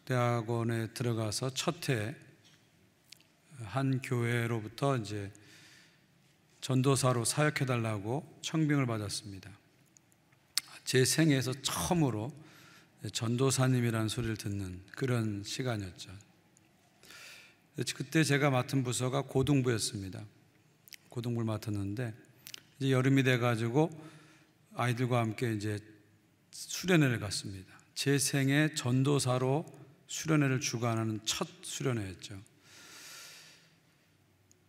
대학원에 들어가서 첫 해 한 교회로부터 이제 전도사로 사역해달라고 청빙을 받았습니다. 제 생애에서 처음으로 전도사님이라는 소리를 듣는 그런 시간이었죠. 그때 제가 맡은 부서가 고등부였습니다. 고등부를 맡았는데 이제 여름이 돼가지고 아이들과 함께 이제 수련회를 갔습니다. 제 생애 전도사로 수련회를 주관하는 첫 수련회였죠.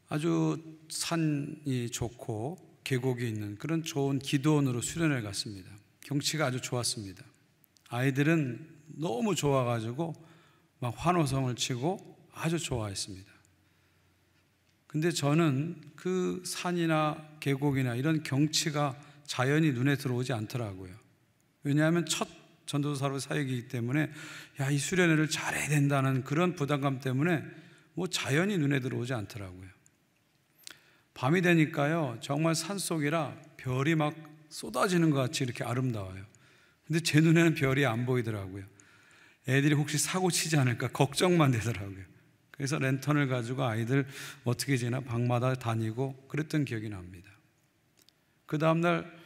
아주 산이 좋고 계곡이 있는 그런 좋은 기도원으로 수련회를 갔습니다. 경치가 아주 좋았습니다. 아이들은 너무 좋아가지고 막 환호성을 치고 아주 좋아했습니다. 근데 저는 그 산이나 계곡이나 이런 경치가 자연히 눈에 들어오지 않더라고요. 왜냐하면 첫 전도사로 사역이기 때문에 이 수련회를 잘해야 된다는 그런 부담감 때문에 뭐 자연이 눈에 들어오지 않더라고요. 밤이 되니까요, 정말 산속이라 별이 막 쏟아지는 것 같이 이렇게 아름다워요. 근데 제 눈에는 별이 안 보이더라고요. 애들이 혹시 사고 치지 않을까 걱정만 되더라고요. 그래서 랜턴을 가지고 아이들 어떻게 지나 방마다 다니고 그랬던 기억이 납니다. 그 다음날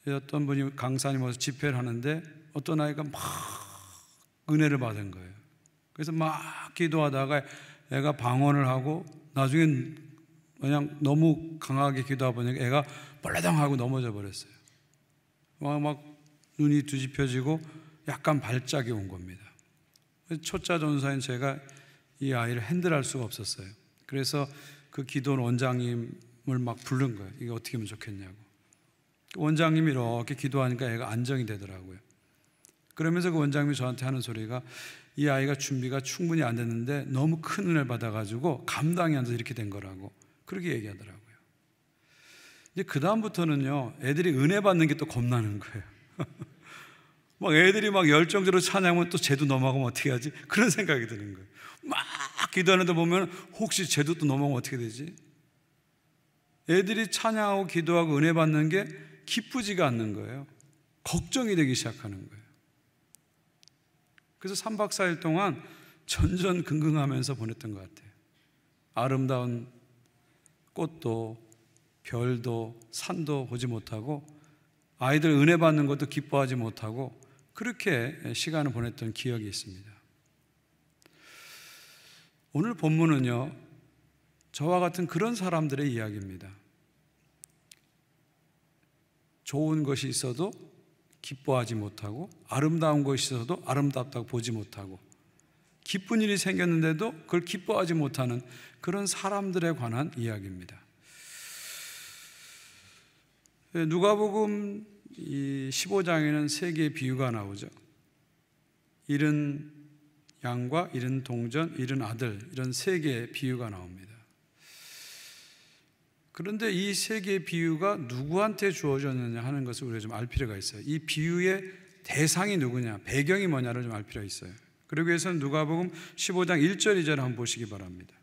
어떤 분이 강사님 와서 집회를 하는데 어떤 아이가 막 은혜를 받은 거예요. 그래서 막 기도하다가 애가 방언을 하고 나중엔 그냥 너무 강하게 기도하다 보니까 애가 벌레당 하고 넘어져 버렸어요. 막 눈이 뒤집혀지고 약간 발작이 온 겁니다. 초짜 전도사인 제가 이 아이를 핸들할 수가 없었어요. 그래서 그 기도원 원장님을 막 부른 거예요. 이게 어떻게 하면 좋겠냐고. 원장님이 이렇게 기도하니까 애가 안정이 되더라고요. 그러면서 그 원장님이 저한테 하는 소리가 이 아이가 준비가 충분히 안 됐는데 너무 큰 은혜를 받아가지고 감당이 안 돼서 이렇게 된 거라고 그렇게 얘기하더라고요. 이제 그 다음부터는요, 애들이 은혜 받는 게 또 겁나는 거예요. 막 애들이 막 열정적으로 찬양하면 또 쟤도 넘어가면 어떻게 하지? 그런 생각이 드는 거예요. 막 기도하는데 보면 혹시 쟤도 또 넘어가면 어떻게 되지? 애들이 찬양하고 기도하고 은혜 받는 게 기쁘지가 않는 거예요. 걱정이 되기 시작하는 거예요. 그래서 3박 4일 동안 전전긍긍하면서 보냈던 것 같아요. 아름다운 꽃도 별도 산도 보지 못하고 아이들 은혜 받는 것도 기뻐하지 못하고 그렇게 시간을 보냈던 기억이 있습니다. 오늘 본문은요, 저와 같은 그런 사람들의 이야기입니다. 좋은 것이 있어도 기뻐하지 못하고 아름다운 것이 있어도 아름답다고 보지 못하고 기쁜 일이 생겼는데도 그걸 기뻐하지 못하는 그런 사람들에 관한 이야기입니다. 누가복음 15장에는 세 개의 비유가 나오죠. 잃은 양과 잃은 동전, 잃은 아들, 이런 세 개의 비유가 나옵니다. 그런데 이 세 개의 비유가 누구한테 주어졌느냐 하는 것을 우리가 좀 알 필요가 있어요. 이 비유의 대상이 누구냐, 배경이 뭐냐를 좀 알 필요가 있어요. 그러기 위해서는 누가복음 15장 1절 2절을 한번 보시기 바랍니다.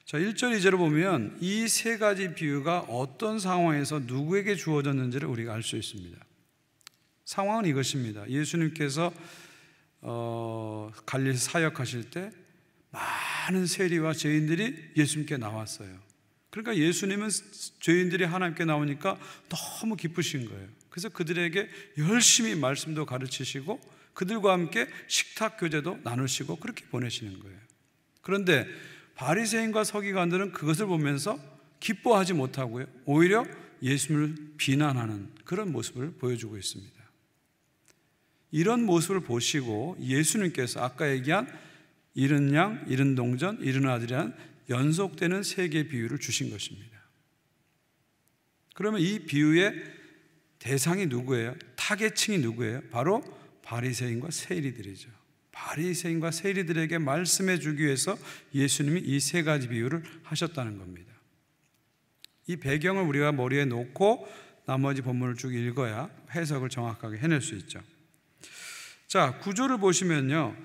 자, 1절 2절을 보면 이 세 가지 비유가 어떤 상황에서 누구에게 주어졌는지를 우리가 알 수 있습니다. 상황은 이것입니다. 예수님께서 갈릴리 사역하실 때 많은 세리와 죄인들이 예수님께 나왔어요. 그러니까 예수님은 죄인들이 하나님께 나오니까 너무 기쁘신 거예요. 그래서 그들에게 열심히 말씀도 가르치시고 그들과 함께 식탁 교제도 나누시고 그렇게 보내시는 거예요. 그런데 바리새인과 서기관들은 그것을 보면서 기뻐하지 못하고요, 오히려 예수님을 비난하는 그런 모습을 보여주고 있습니다. 이런 모습을 보시고 예수님께서 아까 얘기한 잃은 양, 잃은 동전, 잃은 아들이라는 연속되는 세 개의 비유를 주신 것입니다. 그러면 이 비유의 대상이 누구예요? 타겟층이 누구예요? 바로 바리새인과 세리들이죠. 바리새인과 세리들에게 말씀해 주기 위해서 예수님이 이 세 가지 비유를 하셨다는 겁니다. 이 배경을 우리가 머리에 놓고 나머지 본문을 쭉 읽어야 해석을 정확하게 해낼 수 있죠. 자, 구조를 보시면요,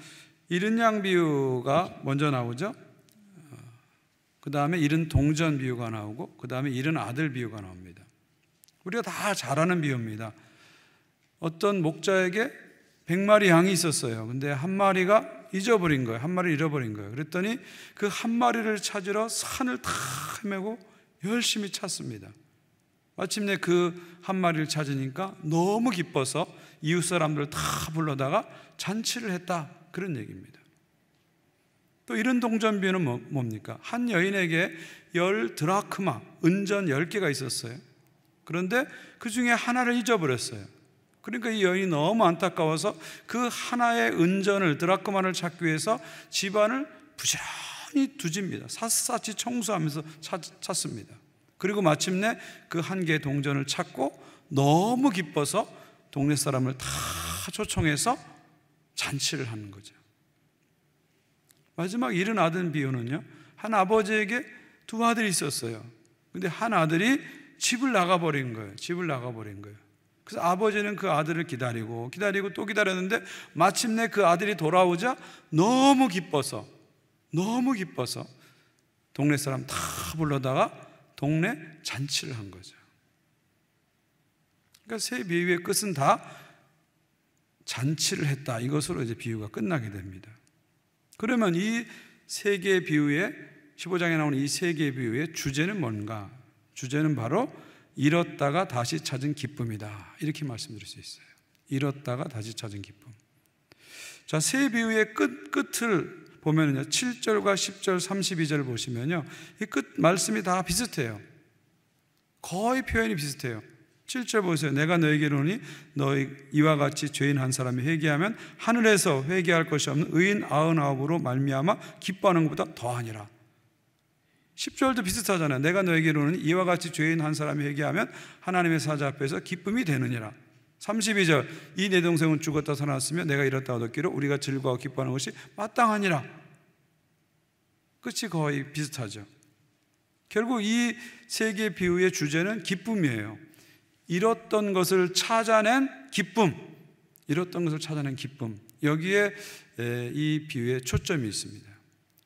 잃은 양 비유가 먼저 나오죠. 그 다음에 잃은 동전 비유가 나오고 그 다음에 잃은 아들 비유가 나옵니다. 우리가 다 잘 아는 비유입니다. 어떤 목자에게 100마리 양이 있었어요. 근데 한 마리가 잊어버린 거예요. 한 마리를 잃어버린 거예요. 그랬더니 그 한 마리를 찾으러 산을 다 헤매고 열심히 찾습니다. 마침내 그 한 마리를 찾으니까 너무 기뻐서 이웃 사람들 다 불러다가 잔치를 했다, 그런 얘기입니다. 또 이런 동전 비유는 뭡니까? 한 여인에게 10드라크마, 은전 10개가 있었어요. 그런데 그 중에 하나를 잊어버렸어요. 그러니까 이 여인이 너무 안타까워서 그 하나의 은전을, 드라크마를 찾기 위해서 집안을 부지런히 뒤집니다. 샅샅이 청소하면서 찾습니다. 그리고 마침내 그 한 개의 동전을 찾고 너무 기뻐서 동네 사람을 다 초청해서 잔치를 하는 거죠. 마지막 일은 아들 비유는요, 한 아버지에게 두 아들이 있었어요. 근데 한 아들이 집을 나가버린 거예요. 집을 나가버린 거예요. 그래서 아버지는 그 아들을 기다리고 또 기다렸는데 마침내 그 아들이 돌아오자 너무 기뻐서 동네 사람 다 불러다가 동네 잔치를 한 거죠. 그러니까 세 비유의 끝은 다 잔치를 했다, 이것으로 이제 비유가 끝나게 됩니다. 그러면 이 세 개의 비유의 15장에 나오는 이 세 개의 비유의 주제는 뭔가? 주제는 바로 잃었다가 다시 찾은 기쁨이다, 이렇게 말씀드릴 수 있어요. 잃었다가 다시 찾은 기쁨. 자, 세 비유의 끝을 보면요, 7절과 10절, 32절 보시면요, 이 끝 말씀이 다 비슷해요. 거의 표현이 비슷해요. 7절 보세요. 내가 너에게 이르노니 너희 이와 같이 죄인 한 사람이 회개하면 하늘에서 회개할 것이 없는 의인 99으로 말미암아 기뻐하는 것보다 더하니라. 10절도 비슷하잖아요. 내가 너에게 이르노니 이와 같이 죄인 한 사람이 회개하면 하나님의 사자 앞에서 기쁨이 되느니라. 32절 이 내 동생은 죽었다 살아났으며 내가 잃었다 얻었기로 우리가 즐거워 기뻐하는 것이 마땅하니라. 끝이 거의 비슷하죠. 결국 이 세 개의 비유의 주제는 기쁨이에요. 잃었던 것을 찾아낸 기쁨, 잃었던 것을 찾아낸 기쁨, 여기에 이 비유에 초점이 있습니다.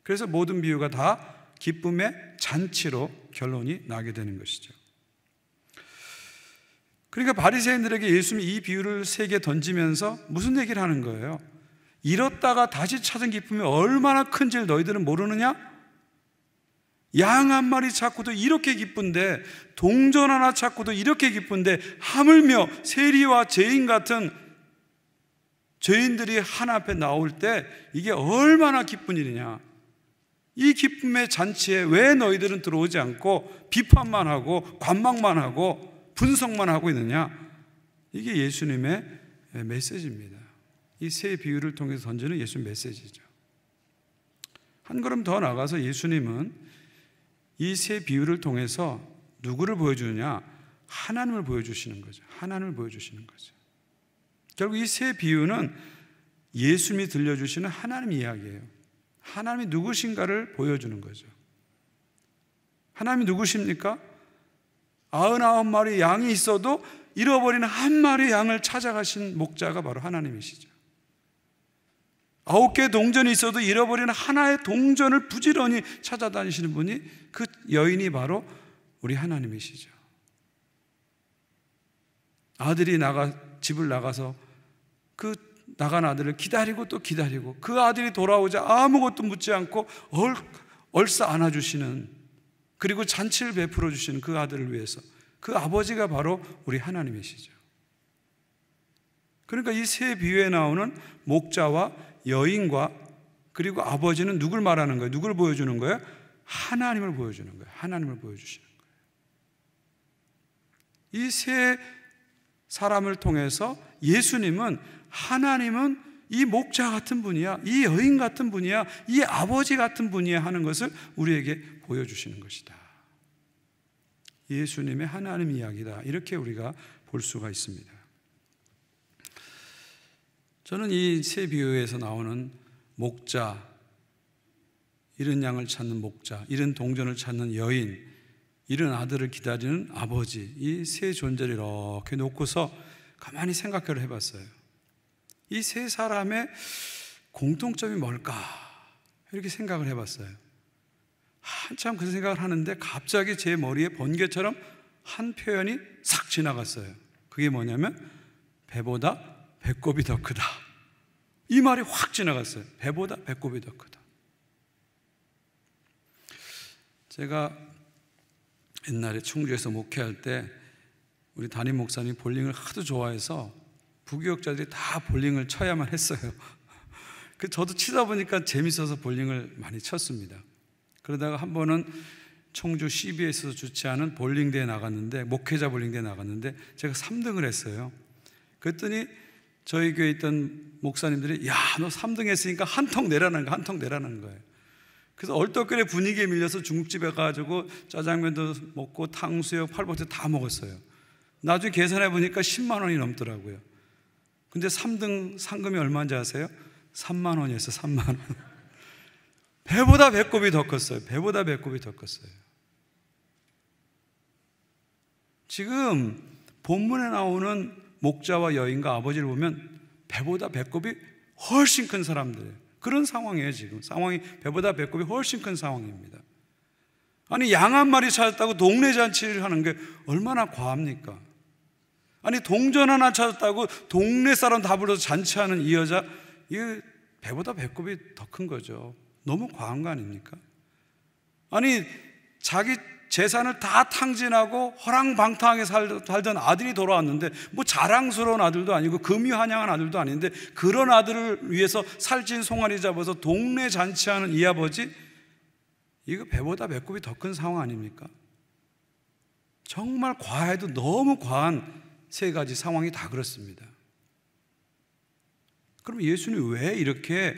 그래서 모든 비유가 다 기쁨의 잔치로 결론이 나게 되는 것이죠. 그러니까 바리새인들에게 예수님이 이 비유를 세 개 던지면서 무슨 얘기를 하는 거예요? 잃었다가 다시 찾은 기쁨이 얼마나 큰지를 너희들은 모르느냐? 양 한 마리 찾고도 이렇게 기쁜데, 동전 하나 찾고도 이렇게 기쁜데, 하물며 세리와 죄인 같은 죄인들이 하나 앞에 나올 때 이게 얼마나 기쁜 일이냐. 이 기쁨의 잔치에 왜 너희들은 들어오지 않고 비판만 하고 관망만 하고 분석만 하고 있느냐. 이게 예수님의 메시지입니다. 이 세 비유를 통해서 던지는 예수님 메시지죠. 한 걸음 더 나가서 예수님은 이 세 비유를 통해서 누구를 보여주느냐? 하나님을 보여주시는 거죠. 하나님을 보여주시는 거죠. 결국 이 세 비유는 예수님이 들려주시는 하나님 이야기예요. 하나님이 누구신가를 보여주는 거죠. 하나님이 누구십니까? 99마리 양이 있어도 잃어버린 한 마리 양을 찾아가신 목자가 바로 하나님이시죠. 9개 동전이 있어도 잃어버린 하나의 동전을 부지런히 찾아다니시는 분이, 그 여인이 바로 우리 하나님이시죠. 아들이 집을 나가서 그 나간 아들을 기다리고 또 기다리고, 그 아들이 돌아오자 아무것도 묻지 않고 얼싸 안아주시는, 그리고 잔치를 베풀어 주시는 그 아들을 위해서, 그 아버지가 바로 우리 하나님이시죠. 그러니까 이 세 비유에 나오는 목자와 여인과 그리고 아버지는 누굴 말하는 거예요? 누굴 보여주는 거예요? 하나님을 보여주는 거예요. 하나님을 보여주시는 거예요. 이 세 사람을 통해서 예수님은, 하나님은 이 목자 같은 분이야, 이 여인 같은 분이야, 이 아버지 같은 분이야 하는 것을 우리에게 보여주시는 것이다. 예수님의 하나님 이야기다, 이렇게 우리가 볼 수가 있습니다. 저는 이 세 비유에서 나오는 목자, 잃은 양을 찾는 목자, 잃은 동전을 찾는 여인, 잃은 아들을 기다리는 아버지, 이 세 존재를 이렇게 놓고서 가만히 생각을 해봤어요. 이 세 사람의 공통점이 뭘까? 이렇게 생각을 해봤어요. 한참 그 생각을 하는데 갑자기 제 머리에 번개처럼 한 표현이 싹 지나갔어요. 그게 뭐냐면 배보다 배꼽이 더 크다. 이 말이 확 지나갔어요. 배보다 배꼽이 더 크다. 제가 옛날에 충주에서 목회할 때 우리 담임 목사님이 볼링을 하도 좋아해서 부교육자들이 다 볼링을 쳐야만 했어요. 저도 치다 보니까 재밌어서 볼링을 많이 쳤습니다. 그러다가 한 번은 청주 CBS에서 주최하는 볼링대에 나갔는데, 목회자 볼링대에 나갔는데 제가 3등을 했어요. 그랬더니 저희 교회에 있던 목사님들이 야, 너 3등 했으니까 한 통 내라는 거야, 한 통 내라는 거예요. 그래서 얼떨결에 분위기에 밀려서 중국집에 가가지고 짜장면도 먹고 탕수육, 팔보채 다 먹었어요. 나중에 계산해 보니까 10만 원이 넘더라고요. 근데 3등 상금이 얼마인지 아세요? 3만 원이었어요. 3만 원. 배보다 배꼽이 더 컸어요. 배보다 배꼽이 더 컸어요. 지금 본문에 나오는 목자와 여인과 아버지를 보면 배보다 배꼽이 훨씬 큰 사람들이에요. 그런 상황이에요. 지금 상황이 배보다 배꼽이 훨씬 큰 상황입니다. 아니, 양 한 마리 찾았다고 동네 잔치를 하는 게 얼마나 과합니까? 아니, 동전 하나 찾았다고 동네 사람 다 불러서 잔치하는 이 여자, 이게 배보다 배꼽이 더 큰 거죠. 너무 과한 거 아닙니까? 아니, 자기 재산을 다 탕진하고 허랑방탕하게 살던 아들이 돌아왔는데, 뭐 자랑스러운 아들도 아니고 금유한양한 아들도 아닌데, 그런 아들을 위해서 살찐 송아리 잡아서 동네 잔치하는 이 아버지, 이거 배보다 배꼽이 더 큰 상황 아닙니까? 정말 과해도 너무 과한 세 가지 상황이 다 그렇습니다. 그럼 예수님 왜 이렇게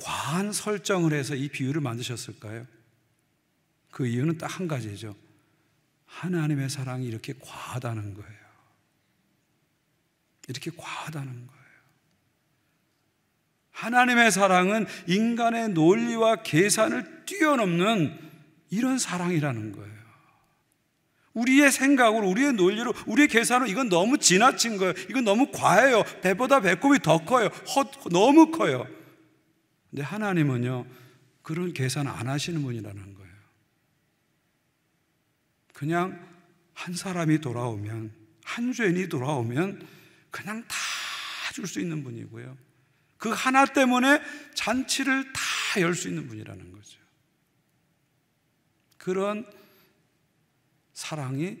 과한 설정을 해서 이 비유를 만드셨을까요? 그 이유는 딱 한 가지죠. 하나님의 사랑이 이렇게 과하다는 거예요. 이렇게 과하다는 거예요. 하나님의 사랑은 인간의 논리와 계산을 뛰어넘는 이런 사랑이라는 거예요. 우리의 생각으로, 우리의 논리로, 우리의 계산으로 이건 너무 지나친 거예요. 이건 너무 과해요. 배보다 배꼽이 더 커요. 너무 커요. 근데 하나님은요, 그런 계산 안 하시는 분이라는 거예요. 그냥 한 사람이 돌아오면, 한 죄인이 돌아오면 그냥 다 줄 수 있는 분이고요, 그 하나 때문에 잔치를 다 열 수 있는 분이라는 거죠. 그런 사랑이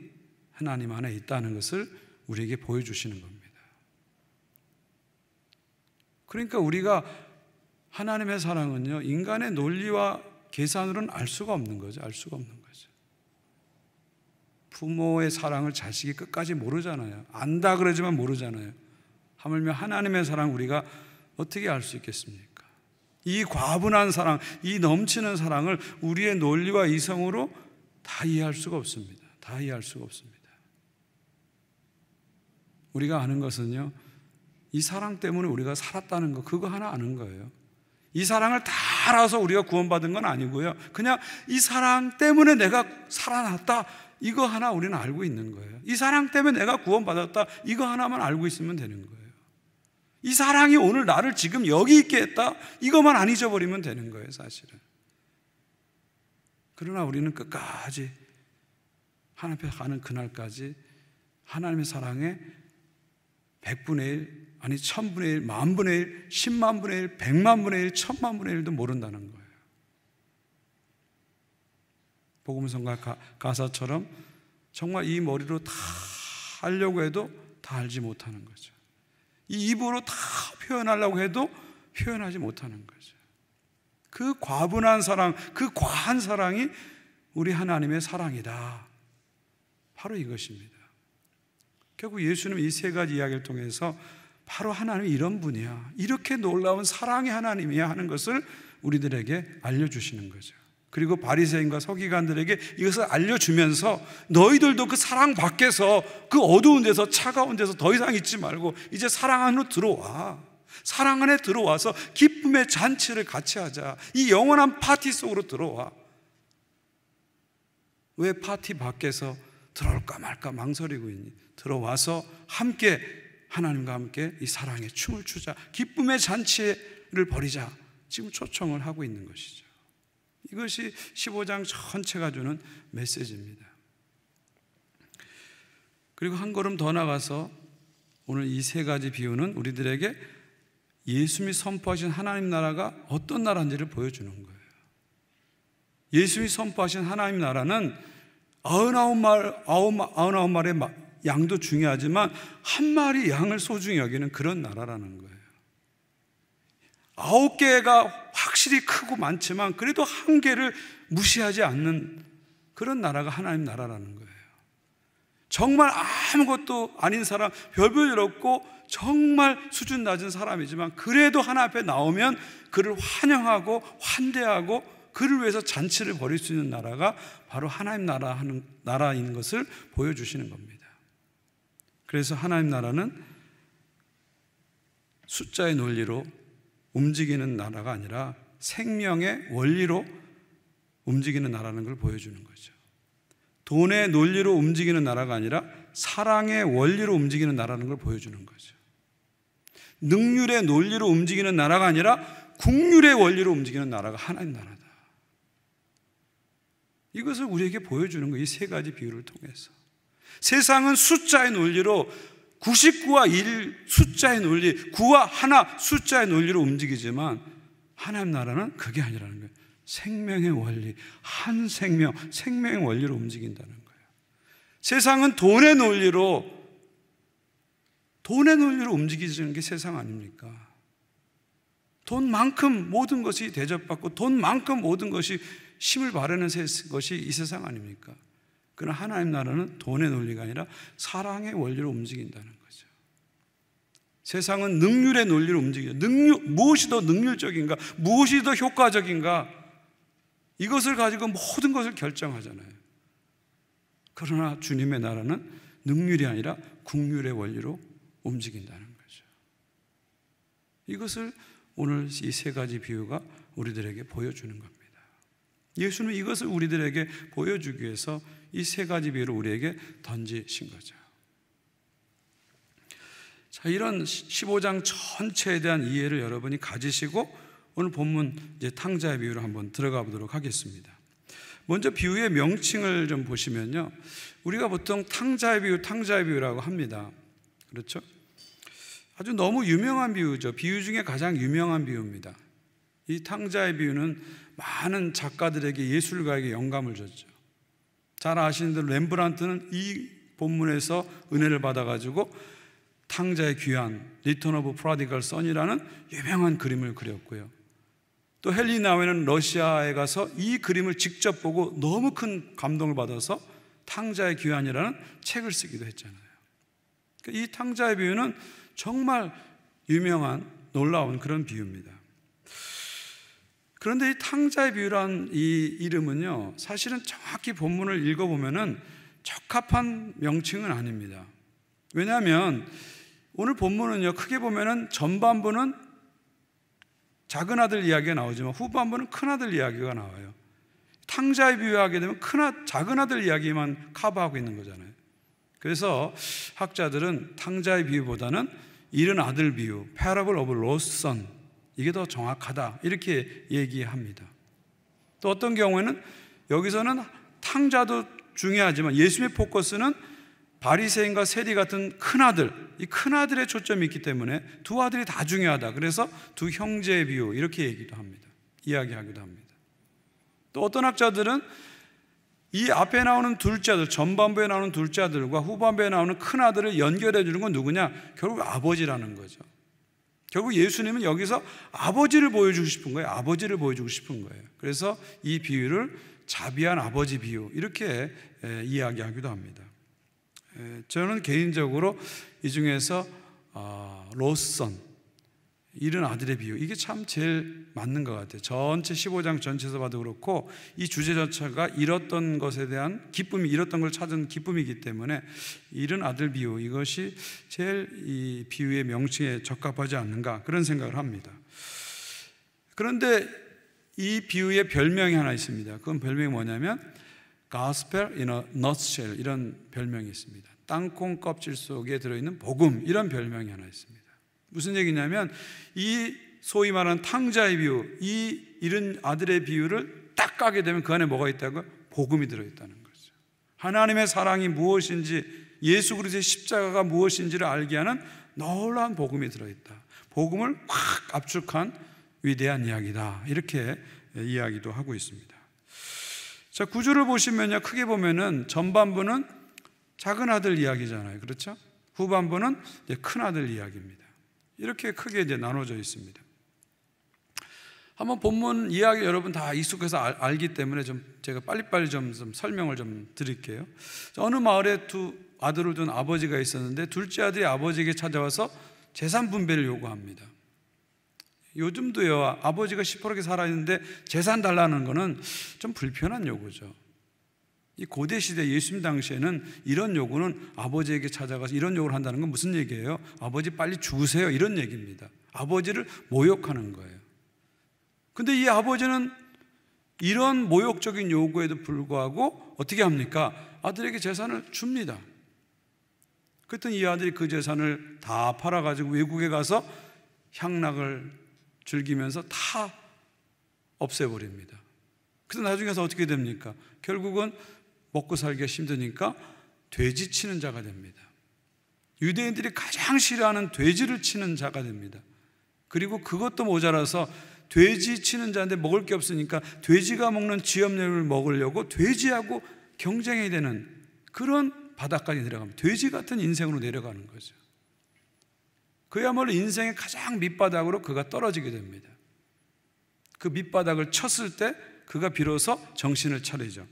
하나님 안에 있다는 것을 우리에게 보여주시는 겁니다. 그러니까 우리가 하나님의 사랑은요, 인간의 논리와 계산으로는 알 수가 없는 거죠. 알 수가 없는 거죠. 부모의 사랑을 자식이 끝까지 모르잖아요. 안다 그러지만 모르잖아요. 하물며 하나님의 사랑 우리가 어떻게 알 수 있겠습니까? 이 과분한 사랑, 이 넘치는 사랑을 우리의 논리와 이성으로 다 이해할 수가 없습니다. 다 이해할 수가 없습니다. 우리가 아는 것은요, 이 사랑 때문에 우리가 살았다는 거, 그거 하나 아는 거예요. 이 사랑을 다 알아서 우리가 구원받은 건 아니고요, 그냥 이 사랑 때문에 내가 살아났다, 이거 하나 우리는 알고 있는 거예요. 이 사랑 때문에 내가 구원받았다, 이거 하나만 알고 있으면 되는 거예요. 이 사랑이 오늘 나를 지금 여기 있게 했다, 이것만 안 잊어버리면 되는 거예요, 사실은. 그러나 우리는 끝까지 하나님 앞에 가는 그날까지 하나님의 사랑에 100분의 1, 아니 1000분의 1, 만분의 1, 10만분의 1, 100만분의 1, 1000만분의 1도 모른다는 거예요. 복음성가 가사처럼 정말 이 머리로 다 하려고 해도 다 알지 못하는 거죠. 이 입으로 다 표현하려고 해도 표현하지 못하는 거죠. 그 과분한 사랑, 그 과한 사랑이 우리 하나님의 사랑이다, 바로 이것입니다. 결국 예수님은 이 세 가지 이야기를 통해서 바로 하나님이 이런 분이야, 이렇게 놀라운 사랑의 하나님이야 하는 것을 우리들에게 알려주시는 거죠. 그리고 바리새인과 서기관들에게 이것을 알려주면서 너희들도 그 사랑 밖에서, 그 어두운 데서, 차가운 데서 더 이상 있지 말고 이제 사랑 안으로 들어와, 사랑 안에 들어와서 기쁨의 잔치를 같이 하자, 이 영원한 파티 속으로 들어와. 왜 파티 밖에서 들어올까 말까 망설이고 있니? 들어와서 함께, 하나님과 함께 이 사랑에 춤을 추자, 기쁨의 잔치를 벌이자, 지금 초청을 하고 있는 것이죠. 이것이 15장 전체가 주는 메시지입니다. 그리고 한 걸음 더 나가서 오늘 이 세 가지 비유는 우리들에게 예수님이 선포하신 하나님 나라가 어떤 나라인지를 보여주는 거예요. 예수님이 선포하신 하나님 나라는 99마리의 양도 중요하지만 한 마리 양을 소중히 여기는 그런 나라라는 거예요. 9개가 확실히 크고 많지만 그래도 한 개를 무시하지 않는 그런 나라가 하나님 나라라는 거예요. 정말 아무것도 아닌 사람, 별별 일 없고 정말 수준 낮은 사람이지만 그래도 하나 앞에 나오면 그를 환영하고 환대하고 그를 위해서 잔치를 벌일 수 있는 나라가 바로 하나님 나라인 것을 보여주시는 겁니다. 그래서 하나님 나라는 숫자의 논리로 움직이는 나라가 아니라 생명의 원리로 움직이는 나라는 걸 보여주는 거죠. 돈의 논리로 움직이는 나라가 아니라 사랑의 원리로 움직이는 나라는 걸 보여주는 거죠. 능률의 논리로 움직이는 나라가 아니라 국률의 원리로 움직이는 나라가 하나님 나라다. 이것을 우리에게 보여주는 거예요. 이 세 가지 비유를 통해서. 세상은 숫자의 논리로 99와 1 숫자의 논리, 9와 1 숫자의 논리로 움직이지만 하나님 나라는 그게 아니라는 거예요. 생명의 원리, 한 생명, 생명의 원리로 움직인다는 거예요. 세상은 돈의 논리로 움직이는 게 세상 아닙니까? 돈만큼 모든 것이 대접받고 돈만큼 모든 것이 힘을 바라는 것이 이 세상 아닙니까? 그러나 하나님 나라는 돈의 논리가 아니라 사랑의 원리로 움직인다는 거죠. 세상은 능률의 논리로 움직여요. 무엇이 더 능률적인가? 무엇이 더 효과적인가? 이것을 가지고 모든 것을 결정하잖아요. 그러나 주님의 나라는 능률이 아니라 국률의 원리로 움직인다는 거죠. 이것을 오늘 이 세 가지 비유가 우리들에게 보여주는 겁니다. 예수는 이것을 우리들에게 보여주기 위해서 이 세 가지 비유를 우리에게 던지신 거죠. 자, 이런 15장 전체에 대한 이해를 여러분이 가지시고 오늘 본문 이제 탕자의 비유로 한번 들어가 보도록 하겠습니다. 먼저 비유의 명칭을 좀 보시면요, 우리가 보통 탕자의 비유라고 합니다. 그렇죠? 아주 너무 유명한 비유죠. 비유 중에 가장 유명한 비유입니다. 이 탕자의 비유는 많은 작가들에게, 예술가에게 영감을 줬죠. 잘 아시는 대로 렘브란트는 이 본문에서 은혜를 받아가지고 탕자의 귀환, 리턴 오브 프로디걸 선이라는 유명한 그림을 그렸고요. 또 헨리 나우에는 러시아에 가서 이 그림을 직접 보고 너무 큰 감동을 받아서 탕자의 귀환이라는 책을 쓰기도 했잖아요. 이 탕자의 비유는 정말 유명한 놀라운 그런 비유입니다. 그런데 이 탕자의 비유란 이 이름은요, 사실은 정확히 본문을 읽어보면은 적합한 명칭은 아닙니다. 왜냐하면 오늘 본문은요, 크게 보면은 전반부는 작은 아들 이야기가 나오지만 후반부는 큰 아들 이야기가 나와요. 탕자의 비유하게 되면 작은 아들 이야기만 커버하고 있는 거잖아요. 그래서 학자들은 탕자의 비유보다는 잃은 아들 비유, Parable of Lost Son, 이게 더 정확하다 이렇게 얘기합니다. 또 어떤 경우에는 여기서는 탕자도 중요하지만 예수님의 포커스는 바리새인과 세리 같은 큰아들, 이 큰아들의 초점이 있기 때문에 두 아들이 다 중요하다. 그래서 두 형제의 비유 이렇게 얘기도 합니다. 이야기하기도 합니다. 또 어떤 학자들은 이 앞에 나오는 둘째 아들, 전반부에 나오는 둘째 아들과 후반부에 나오는 큰아들을 연결해 주는 건 누구냐? 결국 아버지라는 거죠. 결국 예수님은 여기서 아버지를 보여주고 싶은 거예요. 아버지를 보여주고 싶은 거예요. 그래서 이 비유를 자비한 아버지 비유 이렇게 이야기하기도 합니다. 저는 개인적으로 이 중에서 로스선, 잃은 아들의 비유, 이게 참 제일 맞는 것 같아요. 전체 15장 전체에서 봐도 그렇고 이 주제 자체가 잃었던 것에 대한 기쁨이, 잃었던 걸 찾은 기쁨이기 때문에 잃은 아들 비유, 이것이 제일 이 비유의 명칭에 적합하지 않는가 그런 생각을 합니다. 그런데 이 비유의 별명이 하나 있습니다. 그건 별명이 뭐냐면 Gospel in a nutshell, 이런 별명이 있습니다. 땅콩 껍질 속에 들어있는 복음, 이런 별명이 하나 있습니다. 무슨 얘기냐면 이 소위 말하는 탕자의 비유, 이 잃은 아들의 비유를 딱 까게 되면 그 안에 뭐가 있다고요? 복음이 들어있다는 거죠. 하나님의 사랑이 무엇인지, 예수 그리스도의 십자가가 무엇인지를 알게 하는 놀라운 복음이 들어있다. 복음을 확 압축한 위대한 이야기다. 이렇게 이야기도 하고 있습니다. 자, 구조를 보시면요, 크게 보면은 전반부는 작은 아들 이야기잖아요. 그렇죠? 후반부는 이제 큰 아들 이야기입니다. 이렇게 크게 이제 나눠져 있습니다. 한번 본문 이야기 여러분 다 익숙해서 알기 때문에 좀 제가 빨리빨리 좀 설명을 좀 드릴게요. 어느 마을에 두 아들을 둔 아버지가 있었는데 둘째 아들이 아버지에게 찾아와서 재산 분배를 요구합니다. 요즘도요, 아버지가 시퍼렇게 살아있는데 재산 달라는 거는 좀 불편한 요구죠. 이 고대 시대 예수님 당시에는 이런 요구는 아버지에게 찾아가서 이런 요구를 한다는 건 무슨 얘기예요? 아버지 빨리 주세요, 이런 얘기입니다. 아버지를 모욕하는 거예요. 근데 이 아버지는 이런 모욕적인 요구에도 불구하고 어떻게 합니까? 아들에게 재산을 줍니다. 그랬더니 이 아들이 그 재산을 다 팔아가지고 외국에 가서 향락을 즐기면서 다 없애버립니다. 그래서 나중에 가서 어떻게 됩니까? 결국은 먹고 살기가 힘드니까 돼지 치는 자가 됩니다. 유대인들이 가장 싫어하는 돼지를 치는 자가 됩니다. 그리고 그것도 모자라서 돼지 치는 자인데 먹을 게 없으니까 돼지가 먹는 쥐염려를 먹으려고 돼지하고 경쟁이 되는 그런 바닥까지 내려갑니다. 돼지 같은 인생으로 내려가는 거죠. 그야말로 인생의 가장 밑바닥으로 그가 떨어지게 됩니다. 그 밑바닥을 쳤을 때 그가 비로소 정신을 차리죠.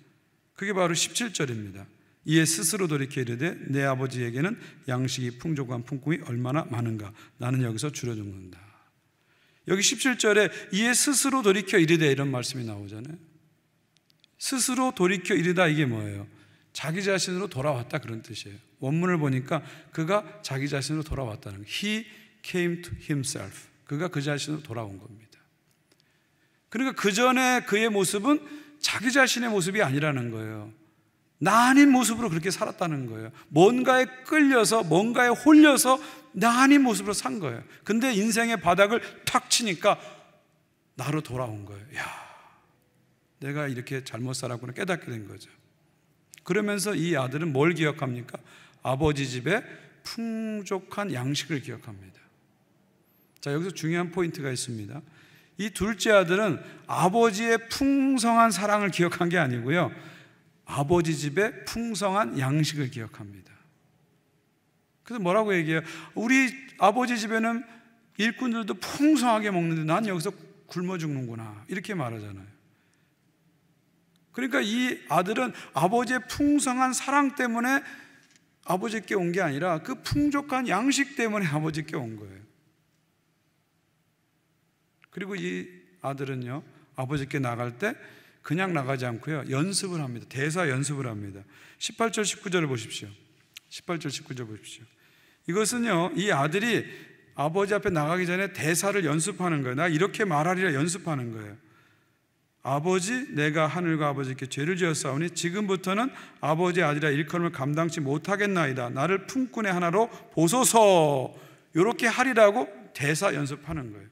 그게 바로 17절입니다. 이에 스스로 돌이켜 이르되 내 아버지에게는 양식이 풍족한 품꾼이 얼마나 많은가. 나는 여기서 줄여듣는다. 여기 17절에 이에 스스로 돌이켜 이르되 이런 말씀이 나오잖아요. 스스로 돌이켜 이르다, 이게 뭐예요? 자기 자신으로 돌아왔다, 그런 뜻이에요. 원문을 보니까 그가 자기 자신으로 돌아왔다는 거예요. He came to himself. 그가 그 자신으로 돌아온 겁니다. 그러니까 그 전에 그의 모습은 자기 자신의 모습이 아니라는 거예요. 나 아닌 모습으로 그렇게 살았다는 거예요. 뭔가에 끌려서, 뭔가에 홀려서 나 아닌 모습으로 산 거예요. 근데 인생의 바닥을 탁 치니까 나로 돌아온 거예요. 야, 내가 이렇게 잘못 살았구나 깨닫게 된 거죠. 그러면서 이 아들은 뭘 기억합니까? 아버지 집에 풍족한 양식을 기억합니다. 자, 여기서 중요한 포인트가 있습니다. 이 둘째 아들은 아버지의 풍성한 사랑을 기억한 게 아니고요, 아버지 집에 풍성한 양식을 기억합니다. 그래서 뭐라고 얘기해요? 우리 아버지 집에는 일꾼들도 풍성하게 먹는데 난 여기서 굶어 죽는구나, 이렇게 말하잖아요. 그러니까 이 아들은 아버지의 풍성한 사랑 때문에 아버지께 온 게 아니라 그 풍족한 양식 때문에 아버지께 온 거예요. 그리고 이 아들은요, 아버지께 나갈 때 그냥 나가지 않고요, 연습을 합니다. 대사 연습을 합니다. 18절 19절을 보십시오. 18절 19절 보십시오. 이것은요, 이 아들이 아버지 앞에 나가기 전에 대사를 연습하는 거예요. 나 이렇게 말하리라 연습하는 거예요. 아버지, 내가 하늘과 아버지께 죄를 지었사오니 지금부터는 아버지의 아들이라 일컬음을 감당치 못하겠나이다. 나를 품꾼의 하나로 보소서. 이렇게 하리라고 대사 연습하는 거예요.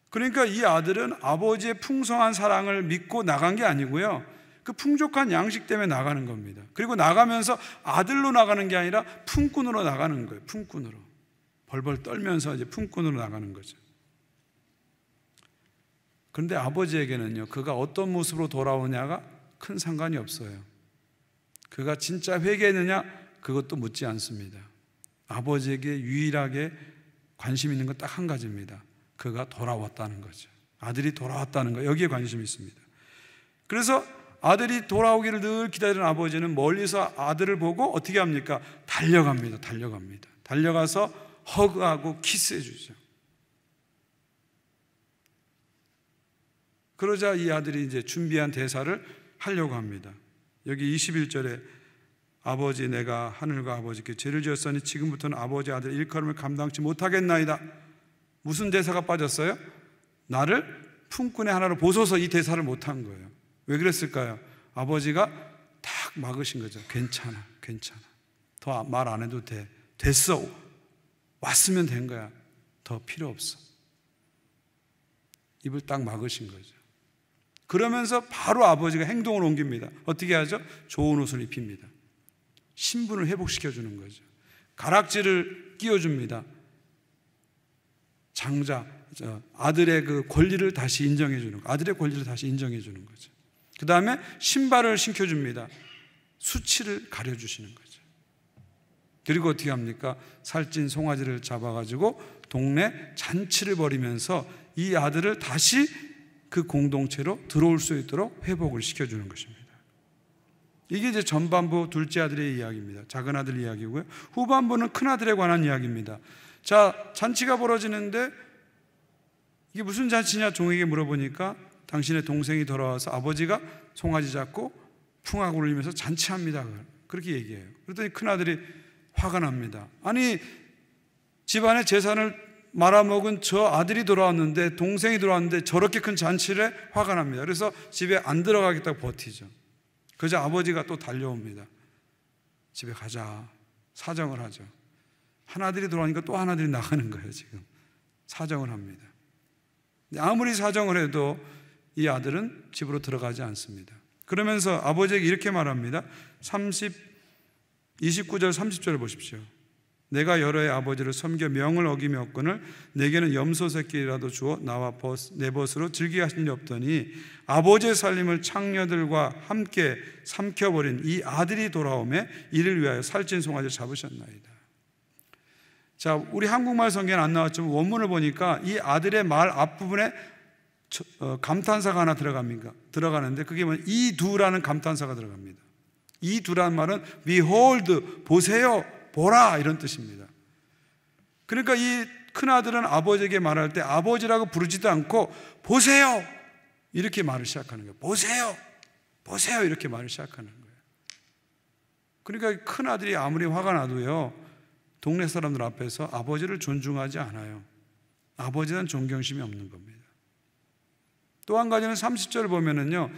그러니까 이 아들은 아버지의 풍성한 사랑을 믿고 나간 게 아니고요, 그 풍족한 양식 때문에 나가는 겁니다. 그리고 나가면서 아들로 나가는 게 아니라 품꾼으로 나가는 거예요. 품꾼으로 벌벌 떨면서 이제 품꾼으로 나가는 거죠. 그런데 아버지에게는요, 그가 어떤 모습으로 돌아오냐가 큰 상관이 없어요. 그가 진짜 회개했느냐, 그것도 묻지 않습니다. 아버지에게 유일하게 관심 있는 건 딱 한 가지입니다. 그가 돌아왔다는 거죠. 아들이 돌아왔다는 거, 여기에 관심이 있습니다. 그래서 아들이 돌아오기를 늘 기다리는 아버지는 멀리서 아들을 보고 어떻게 합니까? 달려갑니다. 달려가서 허그하고 키스해 주죠. 그러자 이 아들이 이제 준비한 대사를 하려고 합니다. 여기 21절에 아버지, 내가 하늘과 아버지께 죄를 지었으니 지금부터는 아버지 아들 일컬음을 감당치 못하겠나이다. 무슨 대사가 빠졌어요? 나를 품꾼의 하나로 보소서. 이 대사를 못한 거예요. 왜 그랬을까요? 아버지가 탁 막으신 거죠. 괜찮아. 더 말 안 해도 돼. 됐어. 왔으면 된 거야. 더 필요 없어. 입을 딱 막으신 거죠. 그러면서 바로 아버지가 행동을 옮깁니다. 어떻게 하죠? 좋은 옷을 입힙니다. 신분을 회복시켜 주는 거죠. 가락지를 끼워줍니다. 장자, 아들의 그 권리를 다시 인정해 주는 거, 아들의 권리를 다시 인정해 주는 거죠. 그 다음에 신발을 신겨줍니다. 수치를 가려주시는 거죠. 그리고 어떻게 합니까? 살찐 송아지를 잡아가지고 동네 잔치를 벌이면서 이 아들을 다시 그 공동체로 들어올 수 있도록 회복을 시켜주는 것입니다. 이게 이제 전반부 둘째 아들의 이야기입니다. 작은 아들 이야기고요. 후반부는 큰 아들에 관한 이야기입니다. 자, 잔치가 벌어지는데 이게 무슨 잔치냐 종에게 물어보니까 당신의 동생이 돌아와서 아버지가 송아지 잡고 풍악을 울리면서 잔치합니다. 그렇게 얘기해요. 그랬더니 큰 아들이 화가 납니다. 아니, 집안의 재산을 말아먹은 저 아들이 돌아왔는데, 동생이 돌아왔는데 저렇게 큰 잔치를 화가 납니다. 그래서 집에 안 들어가겠다고 버티죠. 그저 아버지가 또 달려옵니다. 집에 가자. 사정을 하죠. 한 아들이 돌아오니까 또 한 아들이 나가는 거예요. 지금 사정을 합니다. 아무리 사정을 해도 이 아들은 집으로 들어가지 않습니다. 그러면서 아버지에게 이렇게 말합니다. 29절 30절을 보십시오. 내가 여러 해 아버지를 섬겨 명을 어기며 없거늘 내게는 염소 새끼라도 주어 나와 내 벗으로 즐기게 하신 일 없더니 아버지의 살림을 창녀들과 함께 삼켜버린 이 아들이 돌아오매 이를 위하여 살찐 송아지를 잡으셨나이다. 자, 우리 한국말 성경에는 안 나왔지만 원문을 보니까 이 아들의 말 앞부분에 감탄사가 하나 들어가는데 그게 뭐냐, 이두라는 감탄사가 들어갑니다. 이두라는 말은 behold, 보세요, 보라 이런 뜻입니다. 그러니까 이 큰아들은 아버지에게 말할 때 아버지라고 부르지도 않고 보세요 이렇게 말을 시작하는 거예요. 보세요, 보세요 이렇게 말을 시작하는 거예요. 그러니까 큰아들이 아무리 화가 나도요 동네 사람들 앞에서 아버지를 존중하지 않아요. 아버지는 존경심이 없는 겁니다. 또 한 가지는 30절을 보면은요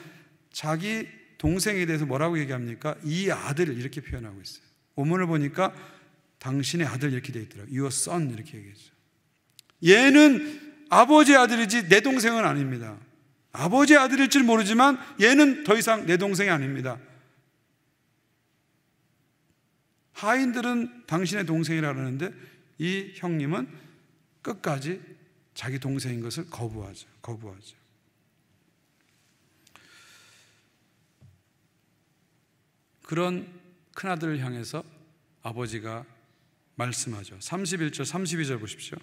자기 동생에 대해서 뭐라고 얘기합니까? 이 아들 이렇게 표현하고 있어요. 원문을 보니까 당신의 아들 이렇게 되어 있더라고요. Your son 이렇게 얘기했죠. 얘는 아버지의 아들이지 내 동생은 아닙니다. 아버지의 아들일지 모르지만 얘는 더 이상 내 동생이 아닙니다. 하인들은 당신의 동생이라 그러는데 이 형님은 끝까지 자기 동생인 것을 거부하죠. 그런 큰아들을 향해서 아버지가 말씀하죠. 31절 32절 보십시오.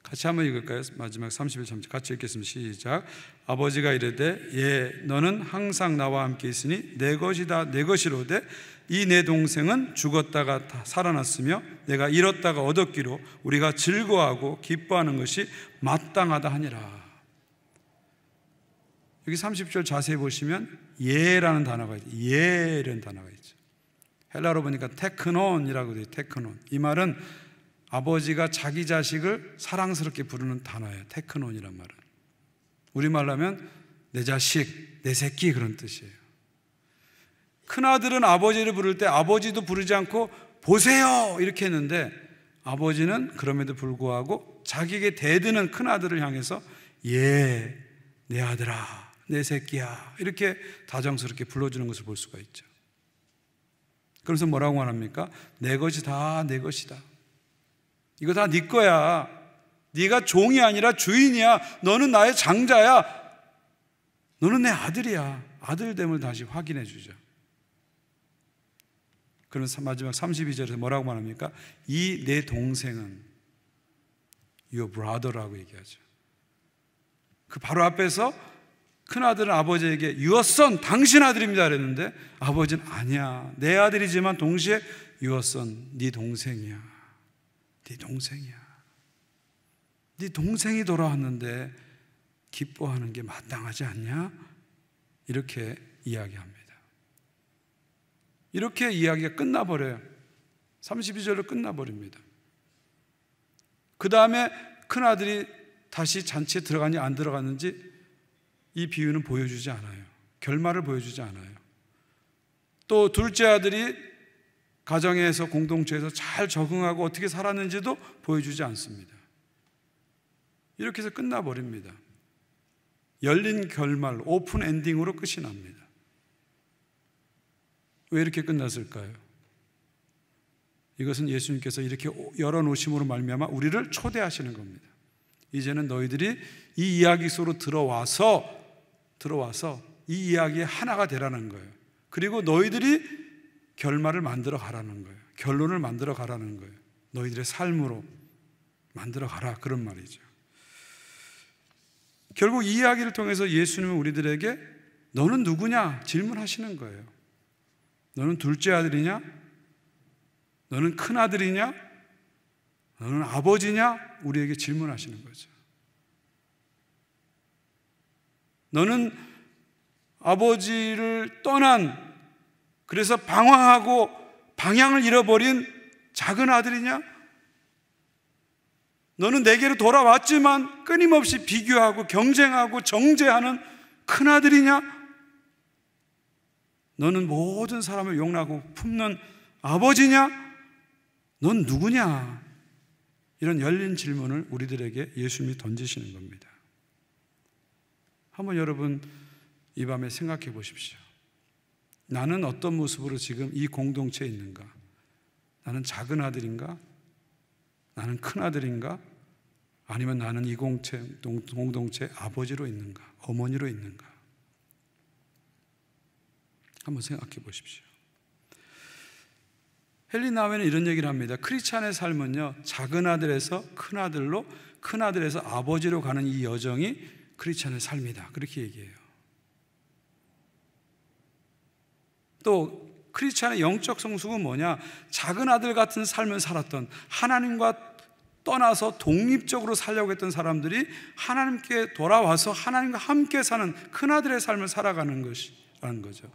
같이 한번 읽을까요? 마지막 31, 32 같이 읽겠습니다. 시작. 아버지가 이르되 예 너는 항상 나와 함께 있으니 내 것이다 내 것이로되 이 내 동생은 죽었다가 살아났으며 내가 잃었다가 얻었기로 우리가 즐거워하고 기뻐하는 것이 마땅하다 하니라. 여기 30절 자세히 보시면 예라는 단어가 있죠. 예라는 단어가 있죠. 헬라로 보니까 테크논이라고 돼요. 테크논. 이 말은 아버지가 자기 자식을 사랑스럽게 부르는 단어예요. 테크논이란 말은. 우리말로 하면 내 자식, 내 새끼 그런 뜻이에요. 큰아들은 아버지를 부를 때 아버지도 부르지 않고 보세요 이렇게 했는데 아버지는 그럼에도 불구하고 자기에게 대드는 큰아들을 향해서 예, 내 아들아 내 새끼야 이렇게 다정스럽게 불러주는 것을 볼 수가 있죠. 그래서 뭐라고 말합니까? 내 것이 다 내 것이다. 이거 다 네 거야. 네가 종이 아니라 주인이야. 너는 나의 장자야. 너는 내 아들이야. 아들됨을 다시 확인해 주죠. 그러면서 마지막 32절에서 뭐라고 말합니까? 이 내 동생은 your brother라고 얘기하죠. 그 바로 앞에서 큰아들은 아버지에게 your son, 당신 아들입니다 그랬는데 아버지는 아니야 내 아들이지만 동시에 your son, 네 동생이야. 네 동생이야. 네 동생이 돌아왔는데 기뻐하는 게 마땅하지 않냐? 이렇게 이야기합니다. 이렇게 이야기가 끝나버려요. 32절로 끝나버립니다. 그 다음에 큰아들이 다시 잔치에 들어가니 안 들어갔는지 이 비유는 보여주지 않아요. 결말을 보여주지 않아요. 또 둘째 아들이 가정에서 공동체에서 잘 적응하고 어떻게 살았는지도 보여주지 않습니다. 이렇게 해서 끝나버립니다. 열린 결말, 오픈 엔딩으로 끝이 납니다. 왜 이렇게 끝났을까요? 이것은 예수님께서 이렇게 열어놓으심으로 말미암아 우리를 초대하시는 겁니다. 이제는 너희들이 이 이야기 속으로 들어와서 이 이야기의 하나가 되라는 거예요. 그리고 너희들이 결말을 만들어 가라는 거예요. 결론을 만들어 가라는 거예요. 너희들의 삶으로 만들어 가라, 그런 말이죠. 결국 이 이야기를 통해서 예수님은 우리들에게 너는 누구냐 질문하시는 거예요. 너는 둘째 아들이냐? 너는 큰 아들이냐? 너는 아버지냐? 우리에게 질문하시는 거죠. 너는 아버지를 떠난, 그래서 방황하고 방향을 잃어버린 작은 아들이냐? 너는 내게로 돌아왔지만 끊임없이 비교하고 경쟁하고 정죄하는 큰 아들이냐? 너는 모든 사람을 용납하고 품는 아버지냐? 넌 누구냐? 이런 열린 질문을 우리들에게 예수님이 던지시는 겁니다. 한번 여러분 이 밤에 생각해 보십시오. 나는 어떤 모습으로 지금 이 공동체에 있는가? 나는 작은 아들인가? 나는 큰 아들인가? 아니면 나는 이 공동체의 아버지로 있는가? 어머니로 있는가? 한번 생각해 보십시오. 헨리 나우엔은 이런 얘기를 합니다. 크리스찬의 삶은요, 작은 아들에서 큰 아들로, 큰 아들에서 아버지로 가는 이 여정이 크리스찬의 삶이다, 그렇게 얘기해요. 또 크리스찬의 영적 성숙은 뭐냐? 작은 아들 같은 삶을 살았던, 하나님과 떠나서 독립적으로 살려고 했던 사람들이 하나님께 돌아와서 하나님과 함께 사는 큰아들의 삶을 살아가는 것이라는 거죠.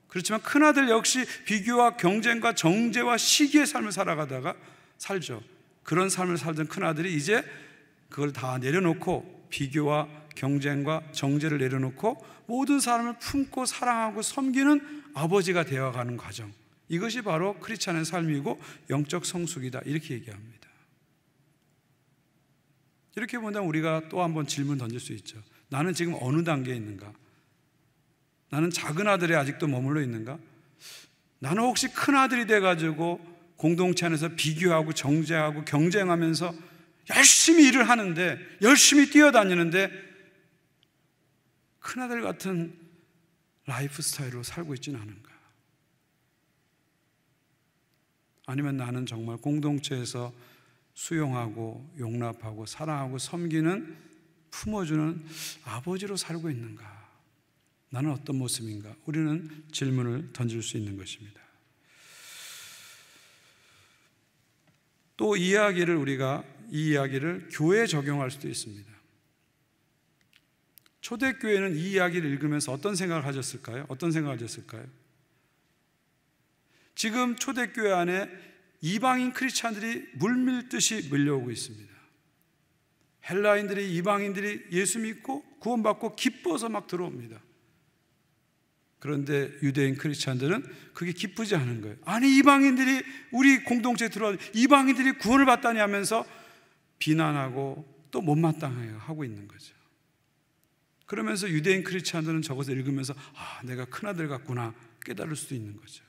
그렇지만 큰아들 역시 비교와 경쟁과 정죄와 시기의 삶을 살아가다가 살죠. 그런 삶을 살던 큰아들이 이제 그걸 다 내려놓고 비교와 경쟁과 정죄를 내려놓고 모든 사람을 품고 사랑하고 섬기는 아버지가 되어가는 과정, 이것이 바로 크리스찬의 삶이고 영적 성숙이다, 이렇게 얘기합니다. 이렇게 본다면 우리가 또 한번 질문 던질 수 있죠. 나는 지금 어느 단계에 있는가? 나는 작은 아들에 아직도 머물러 있는가? 나는 혹시 큰 아들이 돼가지고 공동체 안에서 비교하고 정죄하고 경쟁하면서 열심히 일을 하는데, 열심히 뛰어다니는데 큰 아들 같은 라이프 스타일로 살고 있지는 않은가? 아니면 나는 정말 공동체에서 수용하고 용납하고 사랑하고 섬기는, 품어주는 아버지로 살고 있는가? 나는 어떤 모습인가? 우리는 질문을 던질 수 있는 것입니다. 또 이 이야기를 교회에 적용할 수도 있습니다. 초대교회는 이 이야기를 읽으면서 어떤 생각을 하셨을까요? 지금 초대교회 안에 이방인 크리스찬들이 물밀듯이 밀려오고 있습니다. 헬라인들이, 이방인들이 예수 믿고 구원받고 기뻐서 막 들어옵니다. 그런데 유대인 크리스찬들은 그게 기쁘지 않은 거예요. 아니, 이방인들이 우리 공동체에 들어와, 이방인들이 구원을 받다니 하면서 비난하고 또 못마땅해하고 있는 거죠. 그러면서 유대인 크리스찬들은 저것을 읽으면서 내가 큰아들 같구나 깨달을 수도 있는 거죠.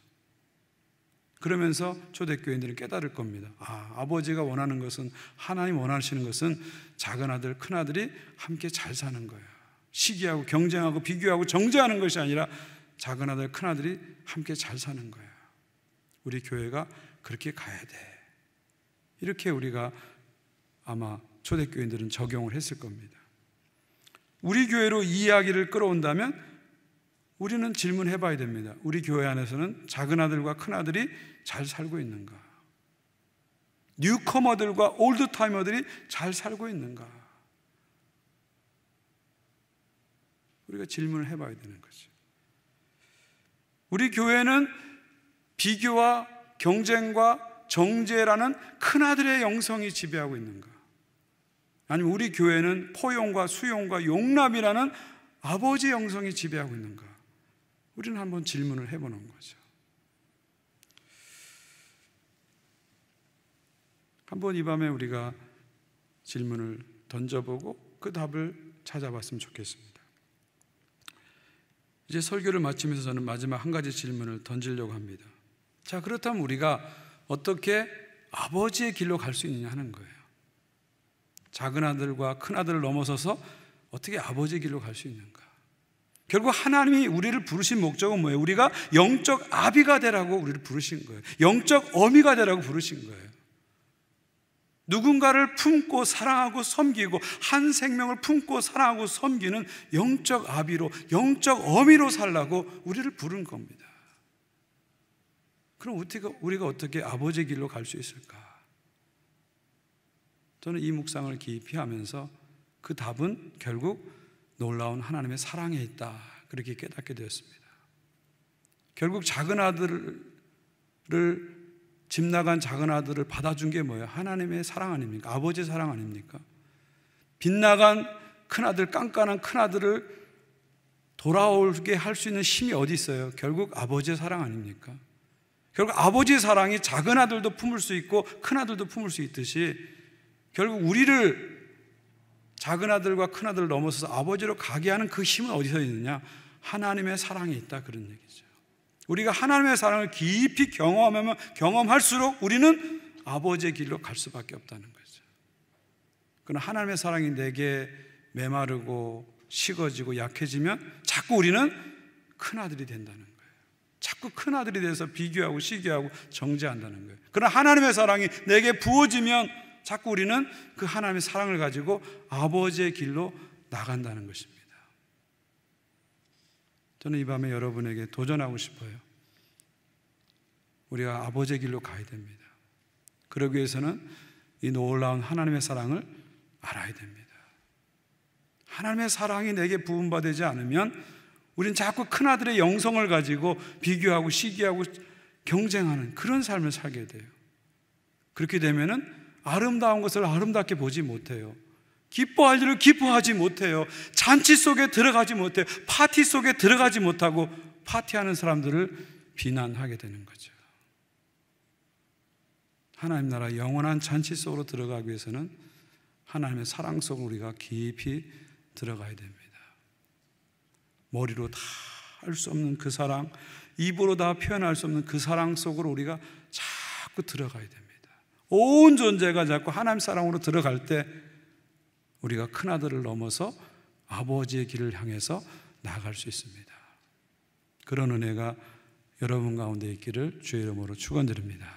그러면서 초대교인들은 깨달을 겁니다. 아버지가 원하는 것은, 하나님 원하시는 것은 작은 아들, 큰아들이 함께 잘 사는 거예요. 시기하고 경쟁하고 비교하고 정죄하는 것이 아니라 작은 아들, 큰아들이 함께 잘 사는 거예요. 우리 교회가 그렇게 가야 돼. 이렇게 우리가 아마 초대교인들은 적용을 했을 겁니다. 우리 교회로 이 이야기를 끌어온다면 우리는 질문해 봐야 됩니다. 우리 교회 안에서는 작은 아들과 큰 아들이 잘 살고 있는가? 뉴커머들과 올드타이머들이 잘 살고 있는가? 우리가 질문을 해 봐야 되는 거죠. 우리 교회는 비교와 경쟁과 정죄라는 큰 아들의 영성이 지배하고 있는가? 아니면 우리 교회는 포용과 수용과 용납이라는 아버지의 영성이 지배하고 있는가? 우리는 한번 질문을 해보는 거죠. 한번 이 밤에 우리가 질문을 던져보고 그 답을 찾아봤으면 좋겠습니다. 이제 설교를 마치면서 저는 마지막 한 가지 질문을 던지려고 합니다. 자, 그렇다면 우리가 어떻게 아버지의 길로 갈 수 있느냐 하는 거예요. 작은 아들과 큰 아들을 넘어서서 어떻게 아버지의 길로 갈 수 있는가? 결국 하나님이 우리를 부르신 목적은 뭐예요? 우리가 영적 아비가 되라고 우리를 부르신 거예요. 영적 어미가 되라고 부르신 거예요. 누군가를 품고 사랑하고 섬기고 한 생명을 품고 사랑하고 섬기는 영적 아비로, 영적 어미로 살라고 우리를 부른 겁니다. 그럼 우리가 어떻게 아버지의 길로 갈 수 있을까? 저는 이 묵상을 깊이 하면서 그 답은 결국 놀라운 하나님의 사랑에 있다, 그렇게 깨닫게 되었습니다. 결국 작은 아들을, 집 나간 작은 아들을 받아준 게 뭐예요? 하나님의 사랑 아닙니까? 아버지의 사랑 아닙니까? 빗 나간 큰아들, 깐깐한 큰아들을 돌아오게 할 수 있는 힘이 어디 있어요? 결국 아버지의 사랑 아닙니까? 결국 아버지의 사랑이 작은 아들도 품을 수 있고 큰아들도 품을 수 있듯이 결국 우리를 작은 아들과 큰 아들을 넘어서서 아버지로 가게 하는 그 힘은 어디서 있느냐? 하나님의 사랑이 있다, 그런 얘기죠. 우리가 하나님의 사랑을 깊이 경험하면 경험할수록 우리는 아버지의 길로 갈 수밖에 없다는 거죠. 그러나 하나님의 사랑이 내게 메마르고 식어지고 약해지면 자꾸 우리는 큰 아들이 된다는 거예요. 자꾸 큰 아들이 돼서 비교하고 시기하고 정죄한다는 거예요. 그러나 하나님의 사랑이 내게 부어지면 자꾸 우리는 그 하나님의 사랑을 가지고 아버지의 길로 나간다는 것입니다. 저는 이 밤에 여러분에게 도전하고 싶어요. 우리가 아버지의 길로 가야 됩니다. 그러기 위해서는 이 놀라운 하나님의 사랑을 알아야 됩니다. 하나님의 사랑이 내게 부음받지 않으면 우리는 자꾸 큰아들의 영성을 가지고 비교하고 시기하고 경쟁하는 그런 삶을 살게 돼요. 그렇게 되면은 아름다운 것을 아름답게 보지 못해요. 기뻐할 일을 기뻐하지 못해요. 잔치 속에 들어가지 못해요. 파티 속에 들어가지 못하고 파티하는 사람들을 비난하게 되는 거죠. 하나님 나라 영원한 잔치 속으로 들어가기 위해서는 하나님의 사랑 속으로 우리가 깊이 들어가야 됩니다. 머리로 다 할 수 없는 그 사랑, 입으로 다 표현할 수 없는 그 사랑 속으로 우리가 자꾸 들어가야 됩니다. 온 존재가 자꾸 하나님 사랑으로 들어갈 때 우리가 큰아들을 넘어서 아버지의 길을 향해서 나아갈 수 있습니다. 그런 은혜가 여러분 가운데 있기를 주의 이름으로 축원드립니다.